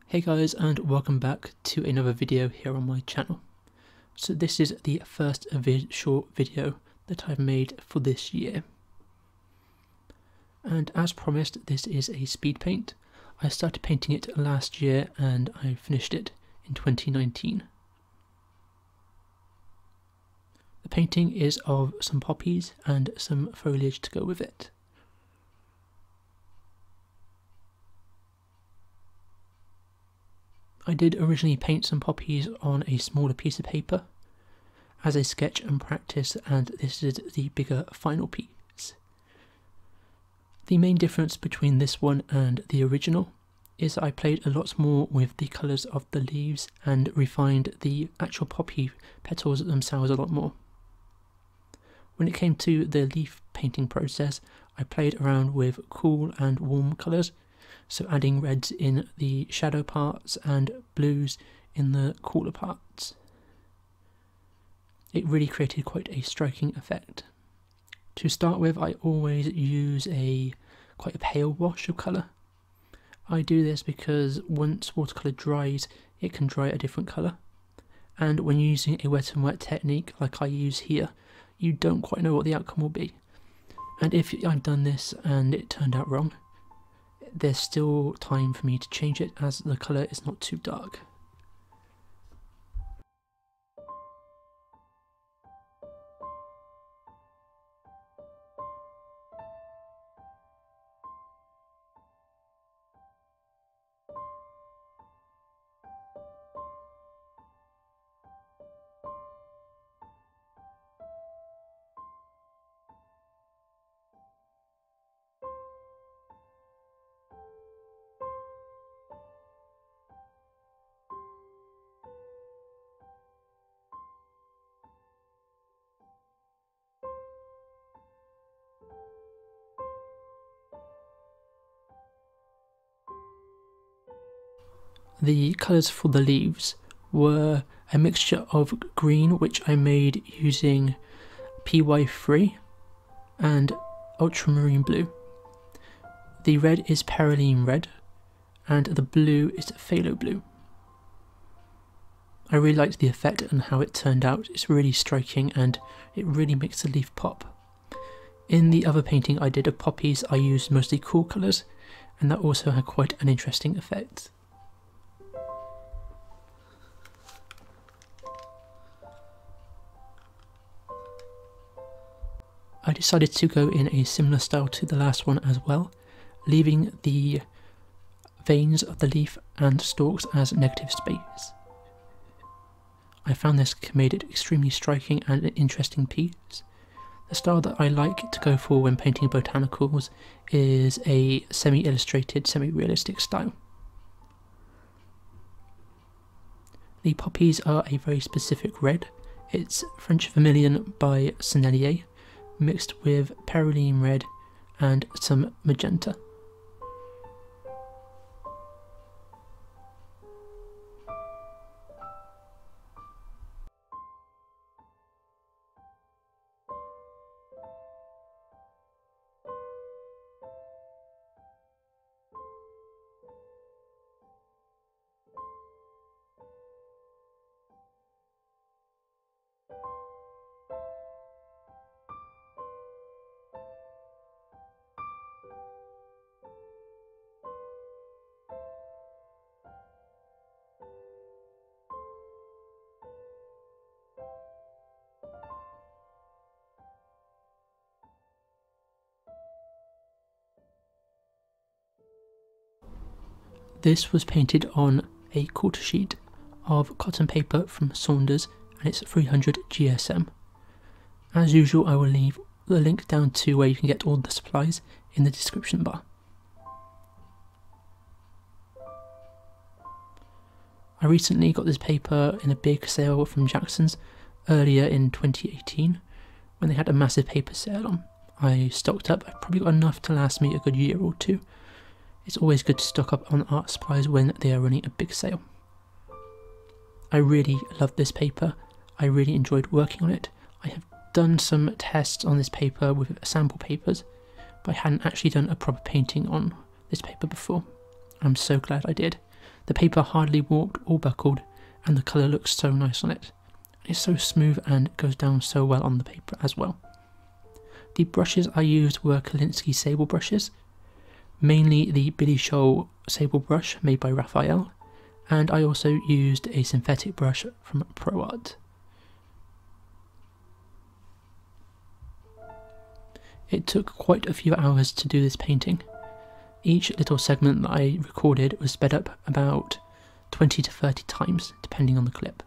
Hey guys, and welcome back to another video here on my channel. So this is the first short video that I've made for this year. And as promised, this is a speed paint. I started painting it last year and I finished it in 2019. The painting is of some poppies and some foliage to go with it. I did originally paint some poppies on a smaller piece of paper as a sketch and practice, and this is the bigger final piece. The main difference between this one and the original is I played a lot more with the colours of the leaves and refined the actual poppy petals themselves a lot more. When it came to the leaf painting process, I played around with cool and warm colours, so adding reds in the shadow parts and blues in the cooler parts. It really created quite a striking effect. To start with, I always use quite a pale wash of colour. I do this because once watercolour dries, it can dry a different colour, and when using a wet and wet technique like I use here, you don't quite know what the outcome will be. And if I've done this and it turned out wrong, there's still time for me to change it as the colour is not too dark. The colours for the leaves were a mixture of green, which I made using PY3, and ultramarine blue. The red is perylene red, and the blue is phthalo blue. I really liked the effect and how it turned out. It's really striking and it really makes the leaf pop. In the other painting I did of poppies, I used mostly cool colours, and that also had quite an interesting effect. I decided to go in a similar style to the last one as well, leaving the veins of the leaf and stalks as negative space. I found this made it extremely striking and an interesting piece. The style that I like to go for when painting botanicals is a semi-illustrated, semi-realistic style. The poppies are a very specific red. It's French Vermilion by Sennelier, mixed with perylene red and some magenta. This was painted on a quarter sheet of cotton paper from Saunders, and it's 300 GSM. As usual, I will leave the link down to where you can get all the supplies in the description bar. I recently got this paper in a big sale from Jackson's earlier in 2018 when they had a massive paper sale on. I stocked up. I've probably got enough to last me a good year or two. It's always good to stock up on art supplies when they are running a big sale. I really love this paper. I really enjoyed working on it. I have done some tests on this paper with sample papers, but I hadn't actually done a proper painting on this paper before. I'm so glad I did. The paper hardly warped or buckled, and the colour looks so nice on it. It's so smooth and goes down so well on the paper as well. The brushes I used were Kolinsky sable brushes, mainly the Billy Shoal sable brush made by Raphael, and I also used a synthetic brush from ProArt. It took quite a few hours to do this painting. Each little segment that I recorded was sped up about 20 to 30 times, depending on the clip.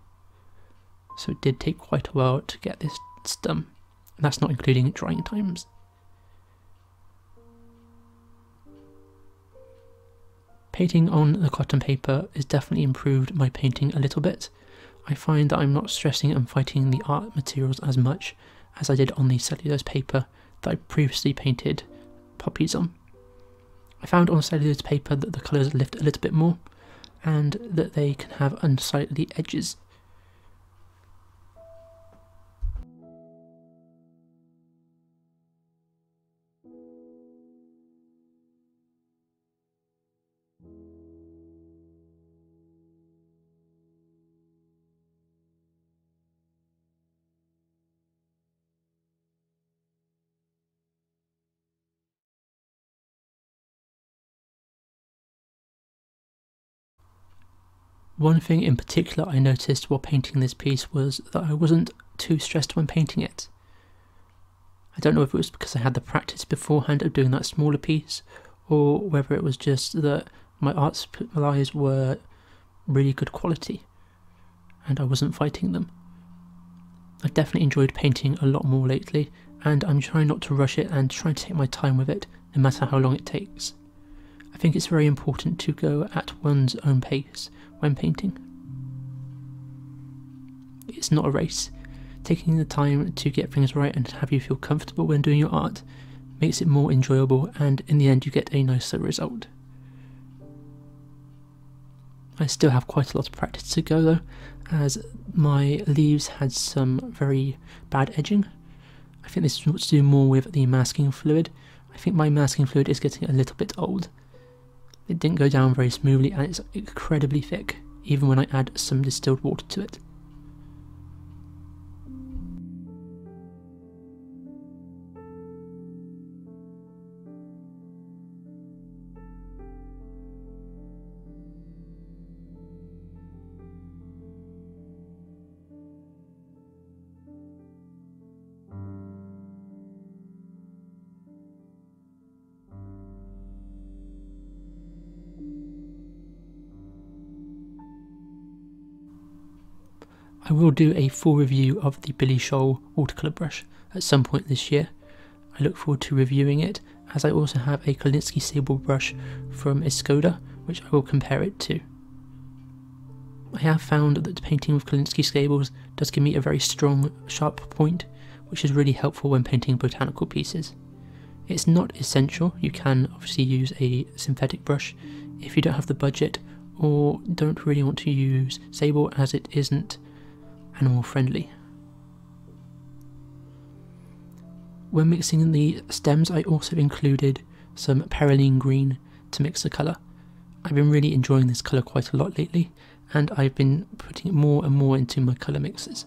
So it did take quite a while to get this done, and that's not including drying times. Painting on the cotton paper has definitely improved my painting a little bit. I find that I'm not stressing and fighting the art materials as much as I did on the cellulose paper that I previously painted Poppies on. I found on cellulose paper that the colours lift a little bit more and that they can have unsightly edges. One thing in particular I noticed while painting this piece was that I wasn't too stressed when painting it. I don't know if it was because I had the practice beforehand of doing that smaller piece, or whether it was just that my art supplies were really good quality and I wasn't fighting them. I definitely enjoyed painting a lot more lately, and I'm trying not to rush it and trying to take my time with it, no matter how long it takes. I think it's very important to go at one's own pace when painting. It's not a race. Taking the time to get things right and have you feel comfortable when doing your art makes it more enjoyable, and in the end you get a nicer result. I still have quite a lot of practice to go though, as my leaves had some very bad edging. I think this is to do more with the masking fluid. I think my masking fluid is getting a little bit old. It didn't go down very smoothly and it's incredibly thick, even when I add some distilled water to it. I will do a full review of the Billy Shoal watercolour brush at some point this year. I look forward to reviewing it, as I also have a Kolinsky sable brush from Skoda, which I will compare it to. I have found that painting with Kolinsky sables does give me a very strong, sharp point, which is really helpful when painting botanical pieces. It's not essential. You can obviously use a synthetic brush if you don't have the budget or don't really want to use sable, as it isn't animal friendly. When mixing the stems, I also included some perylene green to mix the colour. I've been really enjoying this colour quite a lot lately, and I've been putting it more and more into my colour mixes.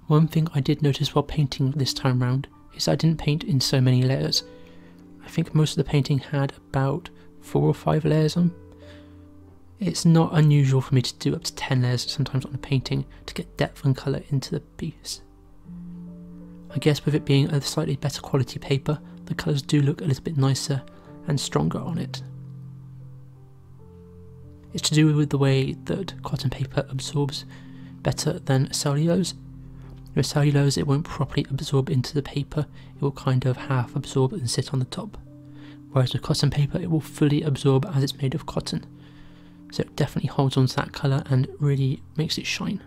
One thing I did notice while painting this time round is I didn't paint in so many layers. I think most of the painting had about 4 or 5 layers on. It's not unusual for me to do up to 10 layers sometimes on a painting to get depth and colour into the piece. I guess with it being a slightly better quality paper, the colours do look a little bit nicer and stronger on it. It's to do with the way that cotton paper absorbs better than cellulose. With cellulose, it won't properly absorb into the paper, it will kind of half absorb and sit on the top. Whereas with cotton paper, it will fully absorb as it's made of cotton. So it definitely holds on to that colour and really makes it shine.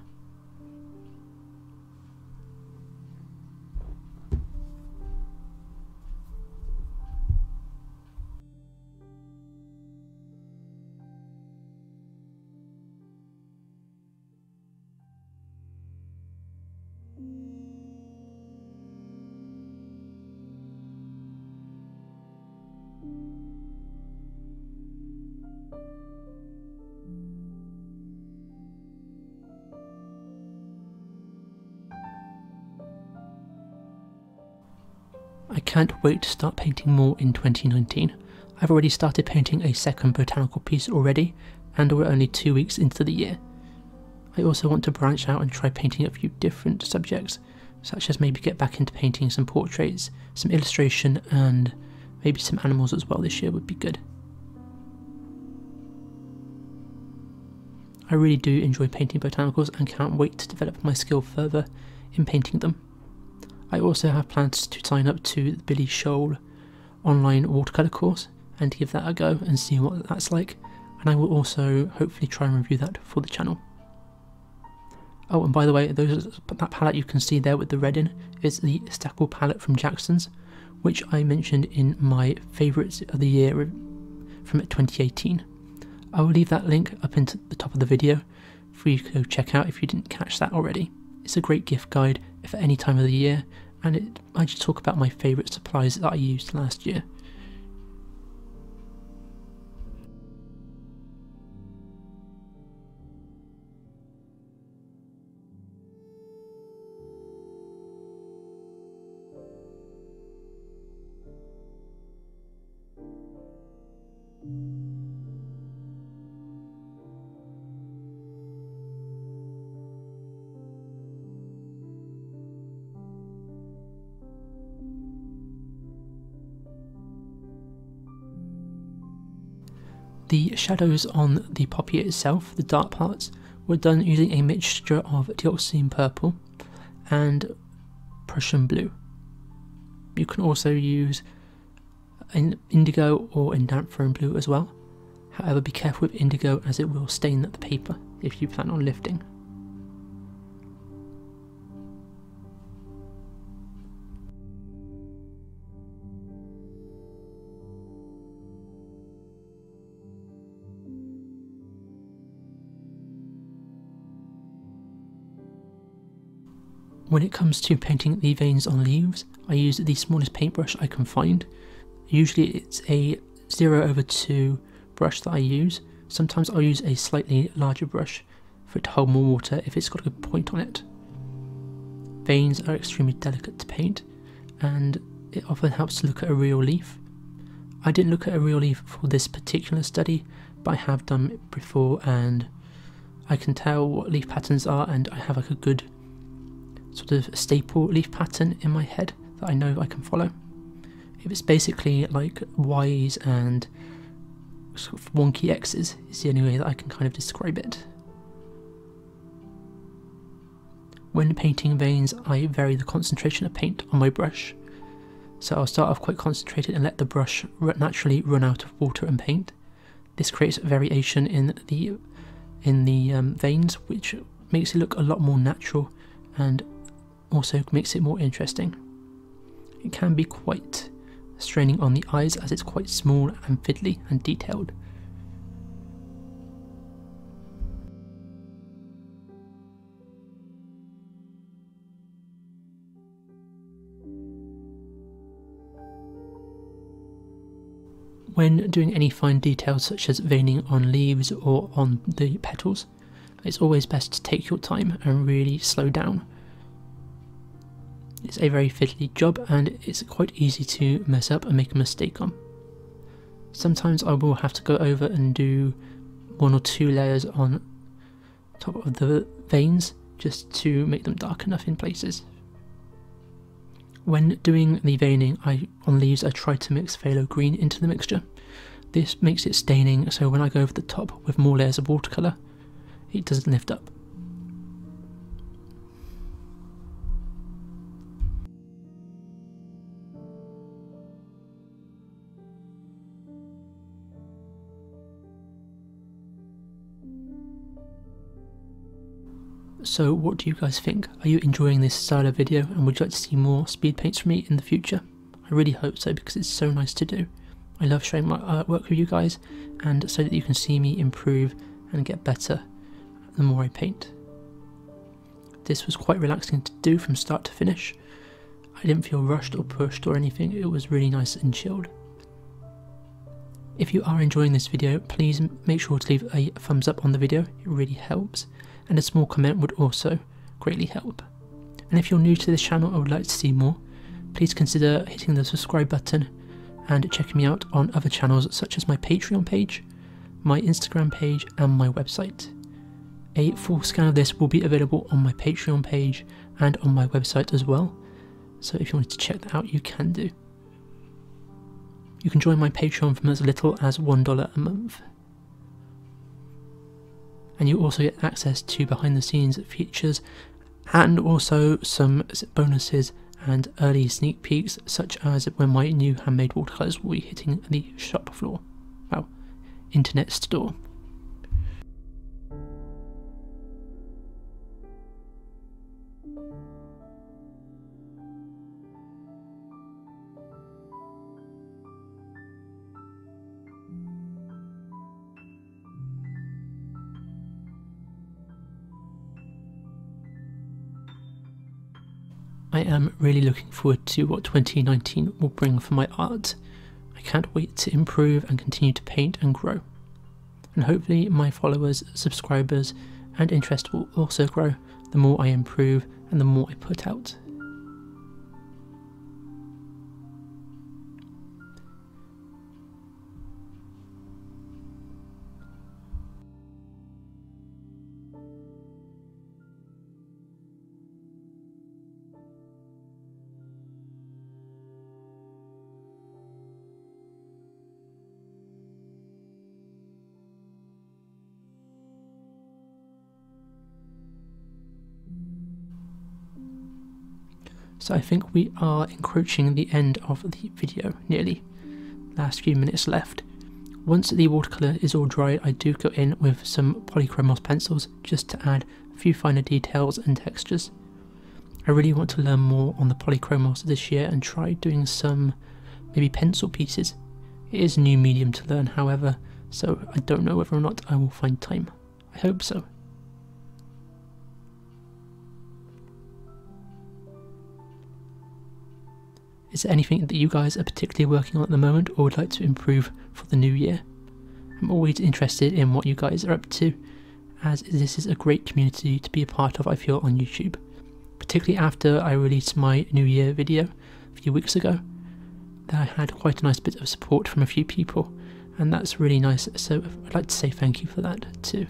can't wait to start painting more in 2019. I've already started painting a second botanical piece already, and we're only 2 weeks into the year. I also want to branch out and try painting a few different subjects, such as maybe get back into painting some portraits, some illustration, and maybe some animals as well this year would be good. I really do enjoy painting botanicals and can't wait to develop my skill further in painting them. I also have plans to sign up to the Billy Shoal online watercolour course and give that a go and see what that's like, and I will also hopefully try and review that for the channel. Oh, and by the way, that palette you can see there with the red in is the Stackle palette from Jackson's, which I mentioned in my favourites of the year from 2018. I will leave that link up into the top of the video for you to go check out if you didn't catch that already. It's a great gift guide for any time of the year, and I just talk about my favourite supplies that I used last year. The shadows on the poppy itself, the dark parts, were done using a mixture of dioxazine purple and Prussian blue. You can also use an indigo or indanthrone blue as well. However, be careful with indigo as it will stain the paper if you plan on lifting. When it comes to painting the veins on leaves, I use the smallest paintbrush I can find. Usually it's a 0/2 brush that I use. Sometimes I'll use a slightly larger brush for it to hold more water if it's got a good point on it. Veins are extremely delicate to paint, and it often helps to look at a real leaf. I didn't look at a real leaf for this particular study, but I have done it before, and I can tell what leaf patterns are, and I have like a good sort of staple leaf pattern in my head that I know I can follow. If it's basically like Y's and sort of wonky X's, is the only way that I can kind of describe it. When painting veins, I vary the concentration of paint on my brush. So I'll start off quite concentrated and let the brush naturally run out of water and paint. This creates variation in the veins, which makes it look a lot more natural and also makes it more interesting. It can be quite straining on the eyes as it's quite small and fiddly and detailed. When doing any fine details such as veining on leaves or on the petals, it's always best to take your time and really slow down. It's a very fiddly job and it's quite easy to mess up and make a mistake on. Sometimes I will have to go over and do 1 or 2 layers on top of the veins just to make them dark enough in places. When doing the veining on leaves, I try to mix phthalo green into the mixture. This makes it staining, so when I go over the top with more layers of watercolour, it doesn't lift up. So what do you guys think? Are you enjoying this style of video and would you like to see more speed paints from me in the future? I really hope so because it's so nice to do. I love sharing my artwork with you guys and so that you can see me improve and get better the more I paint. This was quite relaxing to do from start to finish. I didn't feel rushed or pushed or anything, it was really nice and chilled. If you are enjoying this video, please make sure to leave a thumbs up on the video, it really helps. And a small comment would also greatly help. And if you're new to this channel and would like to see more, please consider hitting the subscribe button and checking me out on other channels such as my Patreon page, my Instagram page and my website. A full scan of this will be available on my Patreon page and on my website as well, so if you wanted to check that out you can do. You can join my Patreon from as little as $1 a month. And you also get access to behind the scenes features and also some bonuses and early sneak peeks, such as when my new handmade watercolours will be hitting the shop floor, well, internet store. I am really looking forward to what 2019 will bring for my art. I can't wait to improve and continue to paint and grow. And hopefully my followers, subscribers and interest will also grow the more I improve and the more I put out. So I think we are encroaching the end of the video, nearly. Last few minutes left. Once the watercolour is all dry, I do go in with some polychromos pencils just to add a few finer details and textures. I really want to learn more on the polychromos this year and try doing some maybe pencil pieces. It is a new medium to learn, however, so I don't know whether or not I will find time. I hope so. Is there anything that you guys are particularly working on at the moment or would like to improve for the new year? I'm always interested in what you guys are up to, as this is a great community to be a part of, I feel, on YouTube. Particularly after I released my New Year video a few weeks ago. I had quite a nice bit of support from a few people, and that's really nice, so I'd like to say thank you for that too.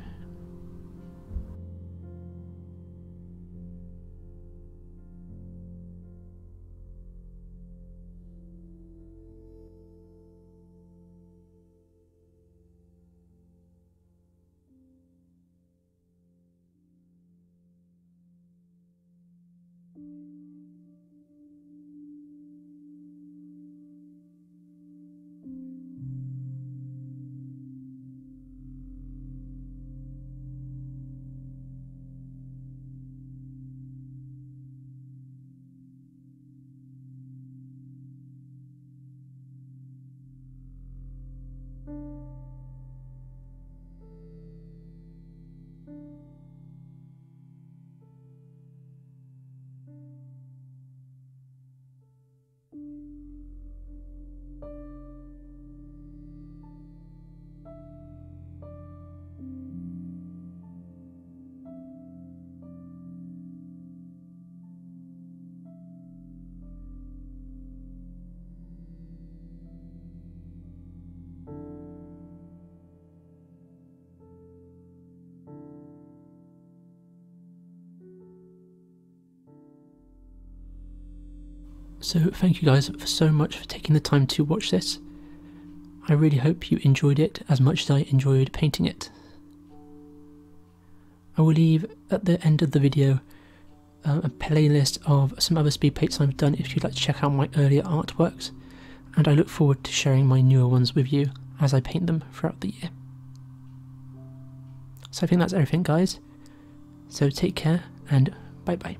So thank you guys so much for taking the time to watch this. I really hope you enjoyed it as much as I enjoyed painting it. I will leave at the end of the video a playlist of some other speed paints I've done if you'd like to check out my earlier artworks, and I look forward to sharing my newer ones with you as I paint them throughout the year. So I think that's everything guys, so take care and bye bye.